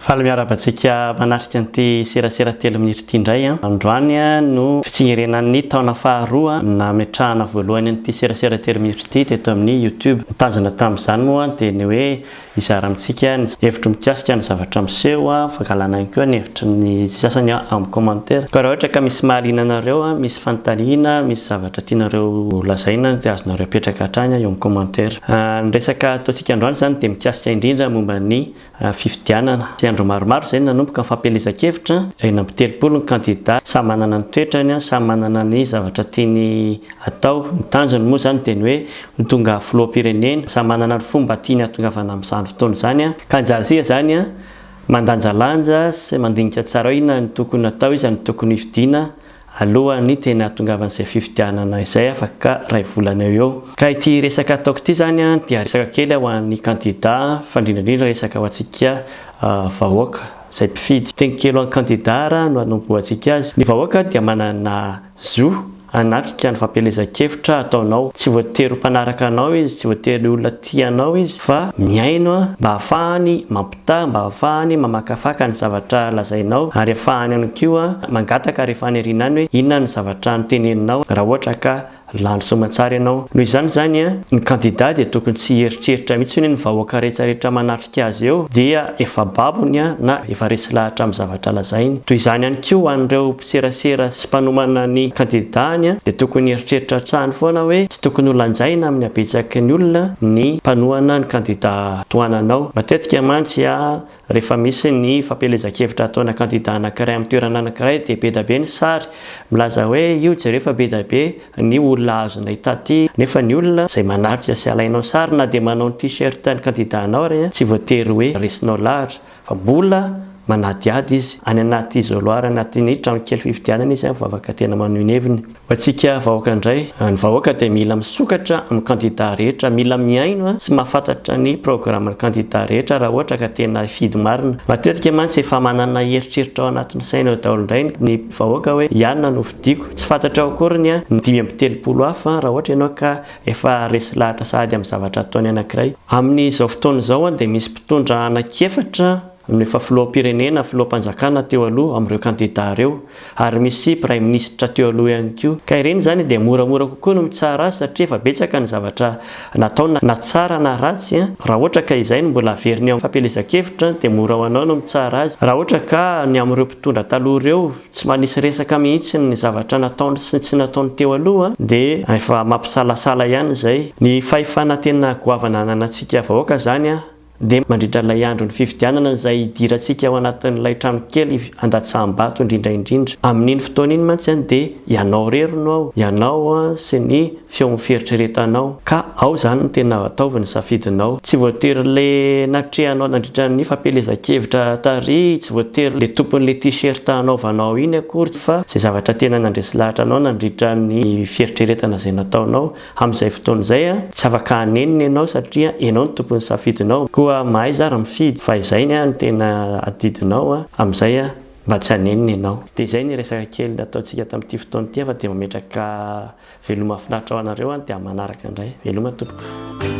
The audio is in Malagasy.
Faly miarabantsika manatrika an'ity serasera telo minitra ity indray androany no fitsingerenan'ny taona faharoa nametrahana voalohany an'ity serasera telo minitra ity teto amin'ny YouTube. Tanjona tamin'izany moa dia ny hoe izara amintsika ny hevitro mikasika ny zavatra miseho fankalana ihany koa ny hevitry ny sasany amin'ny commentaire. Ka raha ohatra ka misy mahaliana anareo, misy fanontaniana, misy zavatra tianareo lazaina dia azonareo apetraka hatrany eo amin'ny commentaire. Ny resaka ataontsika androany zany dia mikasika indrindra momba ny fifidianana. Andro maromaro zay nanomboka fampielezan-kevitra eny amin'ny 30 ny candidat samy manana ny toetrany, samy manana ny zavatra tiany atao. Ny tanjony moa zany dia ny hoe ny tonga filoham-pirenena samy manana ny fomba tiany hatongavana amin'izany fotoana zany ka anjarantsika zany mandanjalanja sy mandinika tsara inona ny tokony atao izy, ny tokony hividiana alohan'ny tena hatongavan'izay fifidianana izay afaka ray volana eo. Ka ity resaka ataoko ity zany dia resaka kely ho an'ny candidat fa indrindrandrindra resaka ho antsika vahoaka izay mpifidy. Teny kely ho an'ny candidat no hanombohantsika azy. Ny vahoaka dia manana zo anatrika ny fampielezan-kevitra ataonao. Tsy voatery mpanaraka anao izy, tsy voatery olona tianao izy, fa miaino mba ahafahany mampita, mba ahafahany mamakafaka ny zavatra lazainao, ary ahafahany ihany koa mangataka rehefa any aoriana any hoe inona ny zavatra noteneninao raha ohatra ka lany soamantsara ianao. Noho izany zany ny candidat dia tokony tsy eritreritra mihitsy ny vahoaka rehetrarehetra manatrika azy eo dia efa babony na efa resy lahatra amin'ny zavatra lazainy. Toy izany ihany koa ho an'ireo mpiserasera sy mpanomana ny candidat dia tokony eritreritra hatrany foana hoe tsy tokony ho lanjaina amin'ny habetsaky ny olona ny mpanohana ny candidat toananao. Matetika mantsy rehefa misy ny fampielezan-kevitra ataona candidat anankiray amin'ny toerana anankiray dia be da be ny sary milaza hoe io jereo fa be da be ny olona azonay taty, nefa ny olona izay manatrika sy alainao sary na dia manao ny t-shirt ny candidat-nao ary tsy voatery hoe resinao lahatra fa mbola manadiady izy any anaty izoloara anatin'ny trano kely fifidianana izy mivavaka tena maneho ny heviny. Ho antsika vahoaka indray, ny vahoaka dia mila misokatra amin'ny candidat rehetra, mila miaino sy mahafantatra ny programan'ny candidat rehetra raha ohatra ka tena hifidy marina. Matetika mantsy efa manana eritreritra ao anatin'ny saina daholo indray ny vahoaka hoe ianona no vidiko, tsy fantatra ao akory ny 530 hafa raha ohatra ianao ka efa resy lahatra sahady amin'ny zavatra ataony anankiray. Amin'izao fotoana izao dia misy mpitondra anankiefatra efa filoham-pirenena, filoham-panjakana teo aloha amin'ireo candidat ireo, ary misy prime ministre teo aloha ihany koa. Ka ireny zany dia moramora kokoa no mitsara azy satria efa betsaka ny zavatra natao na tsara na ratsy. Raha ohatra ka izay no mbola averiny amin'ny fampielezan-kevitra dia mora ho anao no mitsara azy. Raha ohatra ka ny amin'ireo mpitondra taloha ireo tsy manisy resaka mihitsy ny zavatra nataony sy tsy nataony teo aloha dia efa mampisalasala ihany izay. Ny fahefana tena goavana ananantsika vahoaka zany dia mandritra ilay andro ny fifidianana izay idirantsika ao anatin'ilay trano kely andatsaham-bato indrindra. Amin'iny fotoana iny mantsy dia ianao rerino ao, ianao sy ny feo miferitreretanao, ka ao zany no tena ataovy ny safidinao. Tsy voatery le natrehanao nandritra ny fampielezan-kevitra tary, tsy voatery le tompon'le t-shirt anaovanao iny akory, fa izay zavatra tena nandresy lahatra anao nandritra ny fieritreretana izay nataonao amin'izay fotoana izay. Tsy afaka haneniny ianao satria ianao ny tompon'ny safidinao. Mahay zara mifidy fa izay no tena adidinao amin'izay mba tsy haneniny ianao. Dia izay ny resaka kely nataontsika tamin'ity fotoana ity fa dia mametraka veloma finaritra ho anareo dia manaraka indray. Veloma tompoko.